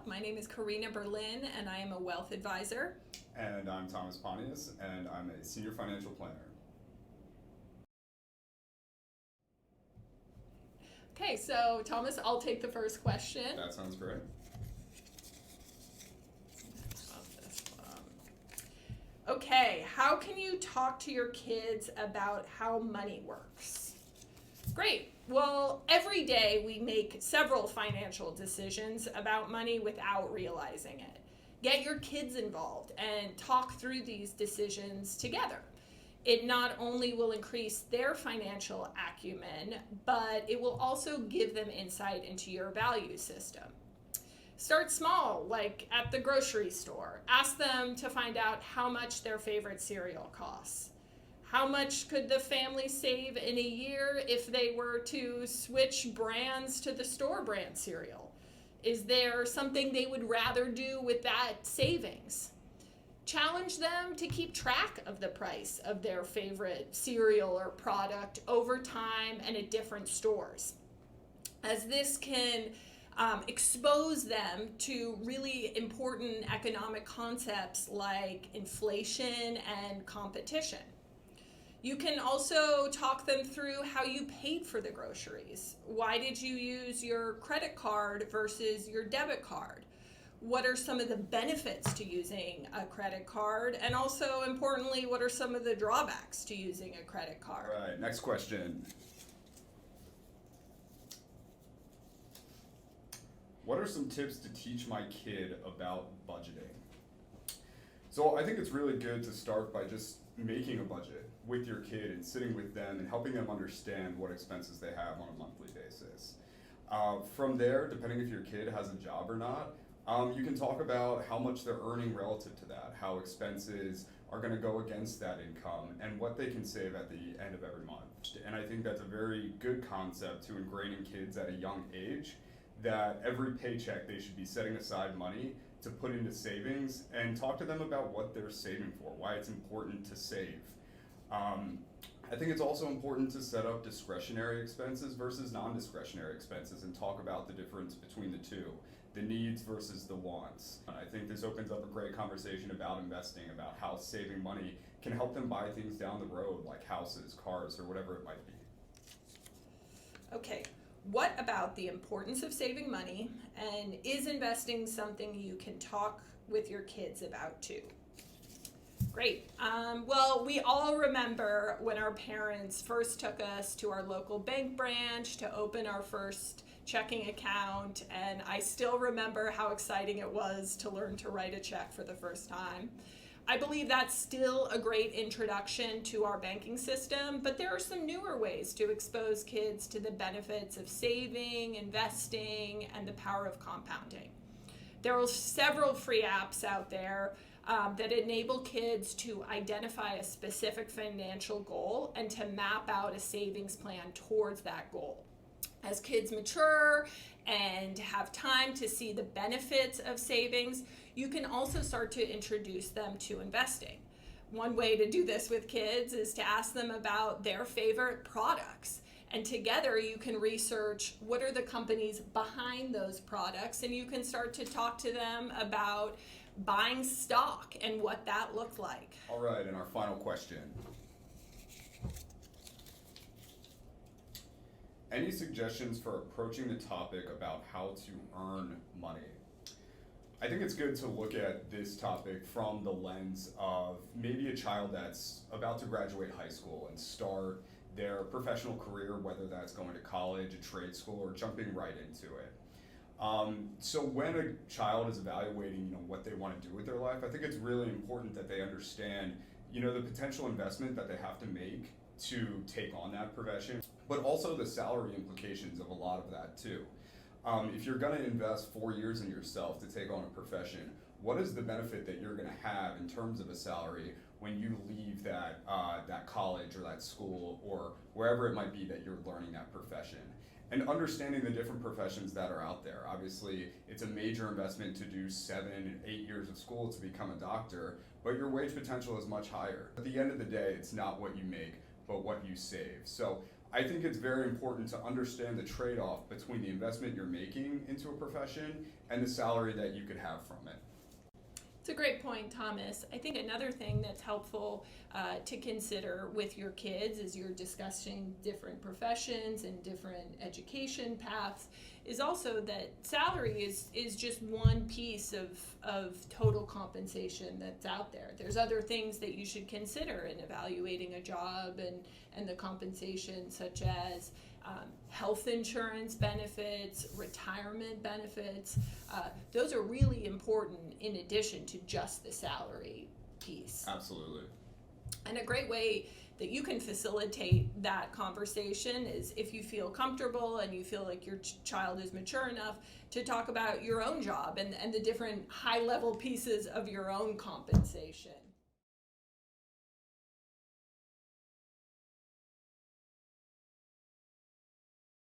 My name is Karina Berlin, and I am a wealth advisor. And I'm Thomas Pontius, and I'm a senior financial planner. Okay, so Thomas, I'll take the first question. That sounds great. Okay, how can you talk to your kids about how money works? Great. Well, every day we make several financial decisions about money without realizing it. Get your kids involved and talk through these decisions together. It not only will increase their financial acumen, but it will also give them insight into your value system. Start small, like at the grocery store. Ask them to find out how much their favorite cereal costs. How much could the family save in a year if they were to switch brands to the store brand cereal? Is there something they would rather do with that savings? Challenge them to keep track of the price of their favorite cereal or product over time and at different stores, as this can expose them to really important economic concepts like inflation and competition. You can also talk them through how you paid for the groceries. Why did you use your credit card versus your debit card? What are some of the benefits to using a credit card? And also, importantly, what are some of the drawbacks to using a credit card? All right, next question. What are some tips to teach my kid about budgeting? So I think it's really good to start by just making a budget with your kid and sitting with them and helping them understand what expenses they have on a monthly basis. From there, depending if your kid has a job or not, you can talk about how much they're earning relative to that, how expenses are going to go against that income, and what they can save at the end of every month. And I think that's a very good concept to ingrain in kids at a young age, that every paycheck they should be setting aside money to put into savings, and talk to them about what they're saving for, why it's important to save. I think it's also important to set up discretionary expenses versus non-discretionary expenses and talk about the difference between the two, the needs versus the wants. I think this opens up a great conversation about investing, about how saving money can help them buy things down the road like houses, cars, or whatever it might be. Okay, what about the importance of saving money, and is investing something you can talk with your kids about too? Great. Well, we all remember when our parents first took us to our local bank branch to open our first checking account, and I still remember how exciting it was to learn to write a check for the first time. I believe that's still a great introduction to our banking system, but there are some newer ways to expose kids to the benefits of saving, investing, and the power of compounding. There are several free apps out there that enable kids to identify a specific financial goal and to map out a savings plan towards that goal. As kids mature and have time to see the benefits of savings, you can also start to introduce them to investing. One way to do this with kids is to ask them about their favorite products. And together you can research what are the companies behind those products, and you can start to talk to them about buying stock and what that looked like. All right, and our final question. Any suggestions for approaching the topic about how to earn money? I think it's good to look at this topic from the lens of maybe a child that's about to graduate high school and start their professional career, whether that's going to college, a trade school, or jumping right into it. So when a child is evaluating, what they want to do with their life, I think it's really important that they understand, the potential investment that they have to make to take on that profession, but also the salary implications of a lot of that too. If you're going to invest 4 years in yourself to take on a profession, what is the benefit that you're going to have in terms of a salary when you leave that college or that school or wherever it might be that you're learning that profession? And understanding the different professions that are out there. Obviously, it's a major investment to do 7 and 8 years of school to become a doctor, but your wage potential is much higher. At the end of the day, it's not what you make, but what you save. So I think it's very important to understand the trade-off between the investment you're making into a profession and the salary that you could have from it. It's a great point, Thomas. I think another thing that's helpful to consider with your kids as you're discussing different professions and different education paths is also that salary is just one piece of total compensation that's out there. There's other things that you should consider in evaluating a job and the compensation, such as health insurance benefits, retirement benefits. Those are really important in addition to just the salary piece. Absolutely. And a great way that you can facilitate that conversation is if you feel comfortable and you feel like your child is mature enough to talk about your own job and the different high-level pieces of your own compensation.